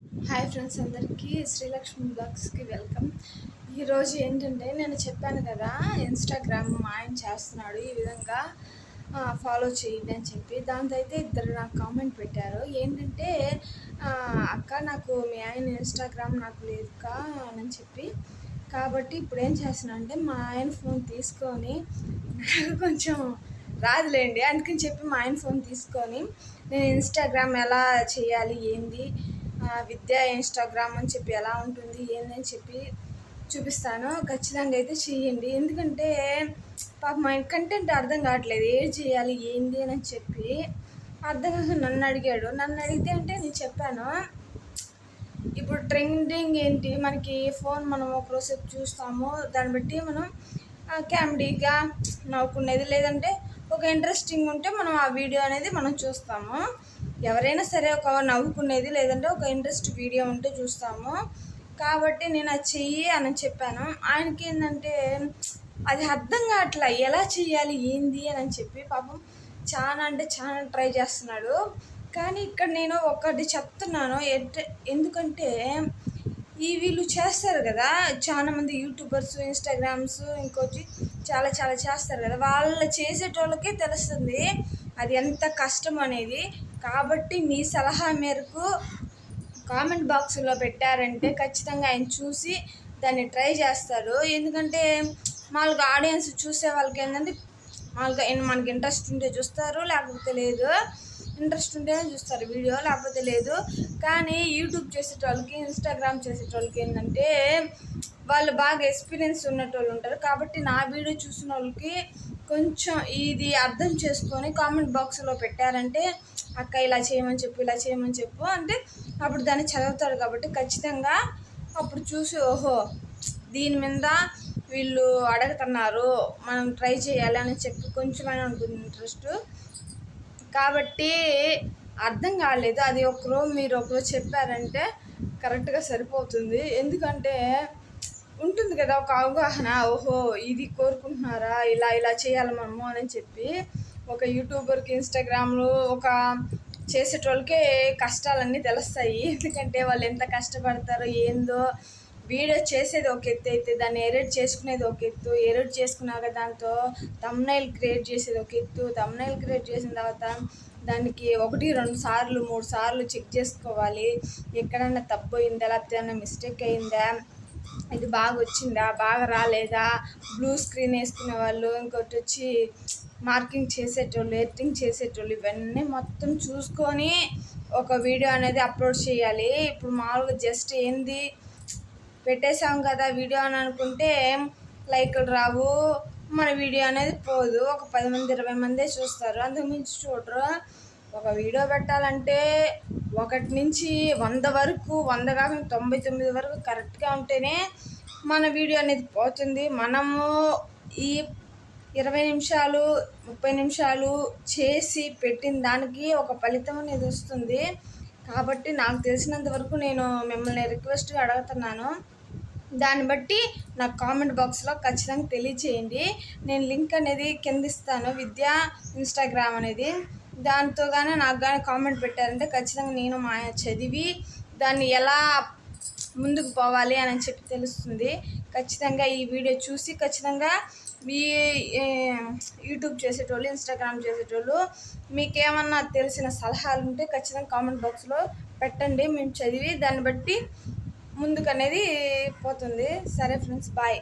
Hi friends, అందరికీ Srilakshmi బ్లాగ్స్కి welcome. ఈరోజు ఏంటంటే నేను చెప్పాను కదా, ఇన్స్టాగ్రామ్ మా ఆయన చేస్తున్నాడు ఈ విధంగా ఫాలో చేయండి అని చెప్పి. దాంతో అయితే ఇద్దరు నాకు కామెంట్ పెట్టారు. ఏంటంటే అక్క, నాకు మీ ఆయన ఇన్స్టాగ్రామ్ నాకు లేదుకా అని చెప్పి. కాబట్టి ఇప్పుడు ఏం చేస్తున్నా అంటే మా ఆయన ఫోన్ తీసుకొని, నాకు కొంచెం రాదులేండి అందుకని చెప్పి మా ఆయన ఫోన్ తీసుకొని నేను ఇన్స్టాగ్రామ్ ఎలా చేయాలి, ఏంది విద్యా ఇన్స్టాగ్రామ్ అని చెప్పి ఎలా ఉంటుంది ఏందని చెప్పి చూపిస్తాను. ఖచ్చితంగా అయితే చేయండి. ఎందుకంటే పాప మా కంటెంట్ అర్థం కావట్లేదు, ఏం చేయాలి ఏంది అని చెప్పి అర్థం కాక నన్ను అడిగాడు. నన్ను అడిగితే అంటే నేను చెప్పాను, ఇప్పుడు ట్రెండింగ్ ఏంటి, మనకి ఫోన్ మనం ఒకరోజు చూస్తాము, దాన్ని బట్టి మనం కామెడీగా నవ్వుకునేది, లేదంటే ఒక ఇంట్రెస్టింగ్ ఉంటే మనం ఆ వీడియో అనేది మనం చూస్తాము. ఎవరైనా సరే ఒక నవ్వుకునేది లేదంటే ఒక ఇంట్రెస్ట్ వీడియో ఉంటే చూస్తాము. కాబట్టి నేను అది చెయ్యి అని చెప్పాను. ఆయనకి ఏంటంటే అది అర్థం కావట్లా, ఎలా చెయ్యాలి ఏంది అని చెప్పి పాపం చాలా అంటే చాలా ట్రై చేస్తున్నాడు. కానీ ఇక్కడ నేను ఒకటి చెప్తున్నాను, ఎందుకంటే వీళ్ళు చేస్తారు కదా, చాలామంది యూట్యూబర్స్, ఇన్స్టాగ్రామ్స్, ఇంకోటి చాలా చాలా చేస్తారు కదా, వాళ్ళు చేసేటోళ్ళకే తెలుస్తుంది అది ఎంత కష్టం అనేది. కాబట్టి మీ సలహా మేరకు కామెంట్ బాక్స్లో పెట్టారంటే ఖచ్చితంగా ఆయన చూసి దాన్ని ట్రై చేస్తారు. ఎందుకంటే మామూలుగా ఆడియన్స్ చూసే వాళ్ళకి ఏంటంటే మామూలుగా మనకి ఇంట్రెస్ట్ ఉంటే చూస్తారు, లేకపోతే లేదు. ఇంట్రెస్ట్ ఉంటేనే చూస్తారు వీడియో, లేకపోతే లేదు. కానీ యూట్యూబ్ చేసేటోళ్ళకి, ఇన్స్టాగ్రామ్ చేసేటోళ్ళకి ఏంటంటే వాళ్ళు బాగా ఎక్స్పీరియన్స్ ఉన్నటోళ్ళు ఉంటారు. కాబట్టి నా వీడియో చూసిన వాళ్ళకి కొంచెం ఇది అర్థం చేసుకొని కామెంట్ బాక్స్లో పెట్టారంటే అక్క ఇలా చేయమని చెప్పు, ఇలా చేయమని చెప్పు అంటే అప్పుడు దాన్ని చదువుతాడు. కాబట్టి ఖచ్చితంగా అప్పుడు చూసి ఓహో దీని మీద వీళ్ళు అడుగుతున్నారు, మనం ట్రై చేయాలి అని చెప్పి కొంచెమైనా ఉంటుంది ఇంట్రెస్ట్. కాబట్టి అర్థం కాలేదు, అది మీరు ఒకరోజు చెప్పారంటే కరెక్ట్గా సరిపోతుంది. ఎందుకంటే ఉంటుంది కదా ఒక అవగాహన, ఓహో ఇది కోరుకుంటున్నారా, ఇలా ఇలా చేయాలి మనము అని చెప్పి. ఒక యూట్యూబర్కి, ఇన్స్టాగ్రామ్లో ఒక చేసేటోళ్ళకే కష్టాలన్నీ తెలుస్తాయి. ఎందుకంటే వాళ్ళు ఎంత కష్టపడతారో ఏందో. వీడియో చేసేది ఒక ఎత్తు అయితే దాన్ని ఎడిట్ చేసుకునేది ఒక ఎత్తు, ఎడిట్ చేసుకున్నాక దాంతో థంబ్నెయిల్ క్రియేట్ చేసేది ఒక ఎత్తు, థంబ్నెయిల్ క్రియేట్ చేసిన తర్వాత దానికి 1, 2 సార్లు 3 సార్లు చెక్ చేసుకోవాలి, ఎక్కడన్నా తప్పు అయిందా, లేకపోతే ఏమన్నా మిస్టేక్ అయిందా, ఇది బాగా వచ్చిందా, బాగా రాలేదా. బ్లూ స్క్రీన్ వేసుకునే వాళ్ళు, ఇంకోటి వచ్చి మార్కింగ్ చేసేటోళ్ళు, ఎడిటింగ్ చేసేటోళ్ళు, ఇవన్నీ మొత్తం చూసుకొని ఒక వీడియో అనేది అప్లోడ్ చేయాలి. ఇప్పుడు మామూలుగా జస్ట్ ఏంది పెట్టేసాం కదా వీడియో అని అనుకుంటే లైకులు రావు, మన వీడియో అనేది పోదు. ఒక 10 మంది 20 మందే చూస్తారు, అంతకుమించి చూడరు. ఒక వీడియో పెట్టాలంటే 1 నుంచి 100 వరకు, 100 కాక 99 వరకు కరెక్ట్గా ఉంటేనే మన వీడియో అనేది పోతుంది. మనము ఈ 20 నిమిషాలు 30 నిమిషాలు చేసి పెట్టిన దానికి ఒక ఫలితం అనేది వస్తుంది. కాబట్టి నాకు తెలిసినంత వరకు నేను మిమ్మల్ని రిక్వెస్ట్గా అడుగుతున్నాను, దాన్ని బట్టి నాకు కామెంట్ బాక్స్లో ఖచ్చితంగా తెలియచేయండి. నేను లింక్ అనేది కింద ఇస్తాను, విద్యా ఇన్స్టాగ్రామ్ అనేది. దాంతో కానీ నాకు కానీ కామెంట్ పెట్టారంటే ఖచ్చితంగా నేను చదివి దాన్ని ఎలా ముందుకు పోవాలి అని చెప్పి తెలుస్తుంది. ఖచ్చితంగా ఈ వీడియో చూసి ఖచ్చితంగా మీ యూట్యూబ్ చేసేటోళ్ళు, ఇన్స్టాగ్రామ్ చేసేటోళ్ళు మీకేమన్నా తెలిసిన సలహాలు ఉంటే ఖచ్చితంగా కామెంట్ బాక్స్లో పెట్టండి. మేము చదివి దాన్ని బట్టి ముందుకు అనేది పోతుంది. సరే ఫ్రెండ్స్, బాయ్.